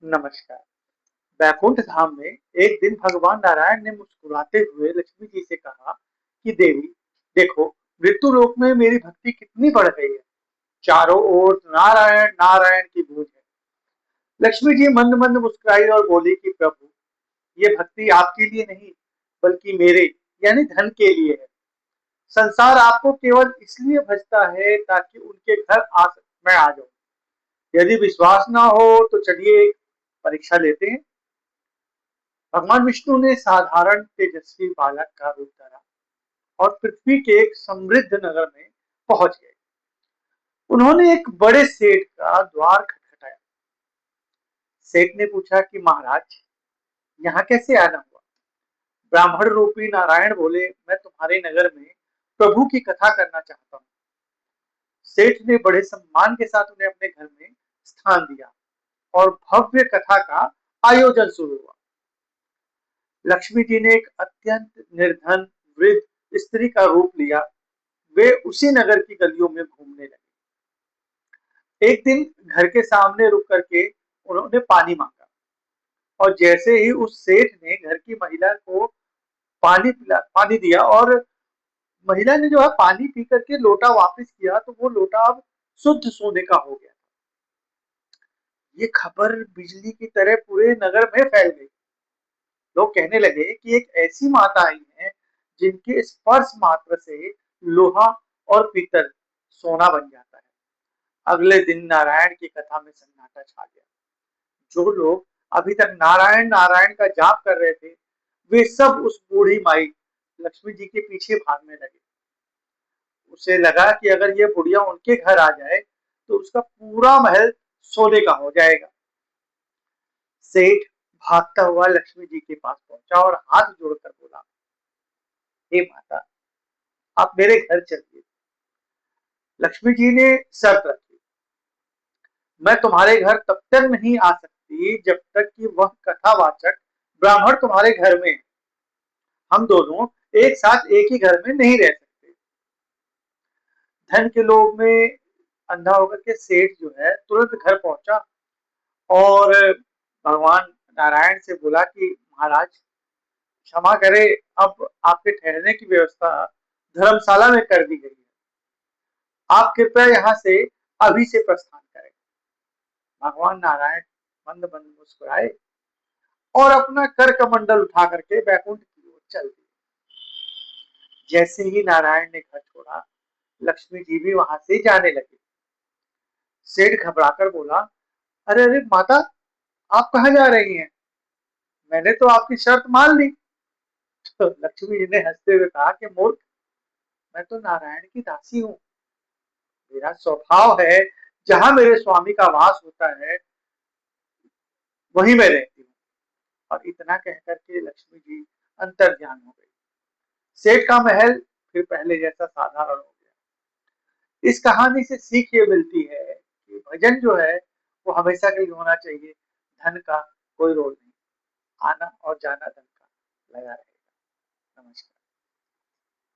नमस्कार। बैकुंठ धाम में एक दिन भगवान नारायण ने मुस्कुराते हुए लक्ष्मी जी से कहा कि देवी, देखो, मृत्यु लोक में मेरी भक्ति कितनी बढ़ गई है। चारों ओर नारायण नारायण की गूंज है। लक्ष्मी जी मंद मंद मुस्कुराई और बोली कि प्रभु, ये भक्ति आपके लिए नहीं, बल्कि मेरे यानी धन के लिए है। संसार आपको केवल इसलिए भजता है ताकि उनके घर मैं आ जाऊं। यदि विश्वास ना हो तो चलिए एक परीक्षा लेते हैं। भगवान विष्णु ने साधारण तेजस्वी बालक का रूप धरा और पृथ्वी के एक समृद्ध नगर में पहुंच गए। उन्होंने एक बड़े सेठ का द्वार खटखटाया। सेठ ने पूछा कि महाराज, यहाँ कैसे आना हुआ। ब्राह्मण रूपी नारायण बोले, मैं तुम्हारे नगर में प्रभु की कथा करना चाहता हूँ। सेठ ने बड़े सम्मान के साथ उन्हें अपने घर में स्थान दिया और भव्य कथा का आयोजन शुरू हुआ। लक्ष्मी जी ने एक अत्यंत निर्धन वृद्ध स्त्री का रूप लिया। वे उसी नगर की गलियों में घूमने लगे। एक दिन घर के सामने रुक करके उन्होंने पानी मांगा और जैसे ही उस सेठ ने घर की महिला को पानी दिया और महिला ने जो है पानी पी करके लोटा वापस किया तो वो लोटा अब शुद्ध सोने का हो गया। ये खबर बिजली की तरह पूरे नगर में फैल गई। लोग कहने लगे कि एक ऐसी माता आई है जिनके स्पर्श मात्र से लोहा और पीतल सोना बन जाता है। अगले दिन नारायण की कथा में सन्नाटा छा गया। जो लोग अभी तक नारायण नारायण का जाप कर रहे थे, वे सब उस बूढ़ी माई लक्ष्मी जी के पीछे भागने लगे। उसे लगा कि अगर ये बुढ़िया उनके घर आ जाए तो उसका पूरा महल सोने का हो जाएगा। सेठ भागता हुआ लक्ष्मी जी के पास पहुंचा और हाथ जोड़कर बोला, हे माता, आप मेरे घर चलिए। लक्ष्मी जी ने शर्त रखी, मैं तुम्हारे घर तब तक नहीं आ सकती जब तक कि वह कथावाचक ब्राह्मण तुम्हारे घर में है। हम दोनों एक साथ एक ही घर में नहीं रह सकते। धन के लोभ में अंधा होकर के सेठ जो है तुरंत घर पहुंचा और भगवान नारायण से बोला कि महाराज, क्षमा करे, अब आपके ठहरने की व्यवस्था धर्मशाला में कर दी गई है। आप कृपया यहाँ से अभी से प्रस्थान करें। भगवान नारायण मंद मंद मुस्कुराए और अपना कर कमंडल उठा करके बैकुंठ की ओर चल दिए। जैसे ही नारायण ने घर छोड़ा, लक्ष्मी जी भी वहां से जाने लगे। सेठ घबराकर बोला, अरे अरे माता, आप कहाँ जा रही हैं? मैंने तो आपकी शर्त मान ली। तो लक्ष्मी जी ने हंसते हुए कहा कि मूर्ख, मैं तो नारायण की दासी हूँ। मेरा स्वभाव है, जहां मेरे स्वामी का वास होता है वहीं मैं रहती हूँ। और इतना कहकर के लक्ष्मी जी अंतर ध्यान हो गई। सेठ का महल फिर पहले जैसा साधारण हो गया। इस कहानी से सीख ये मिलती है कि भजन जो है वो हमेशा के लिए होना चाहिए। धन का कोई रोल नहीं, आना और जाना धन का लगा रहे।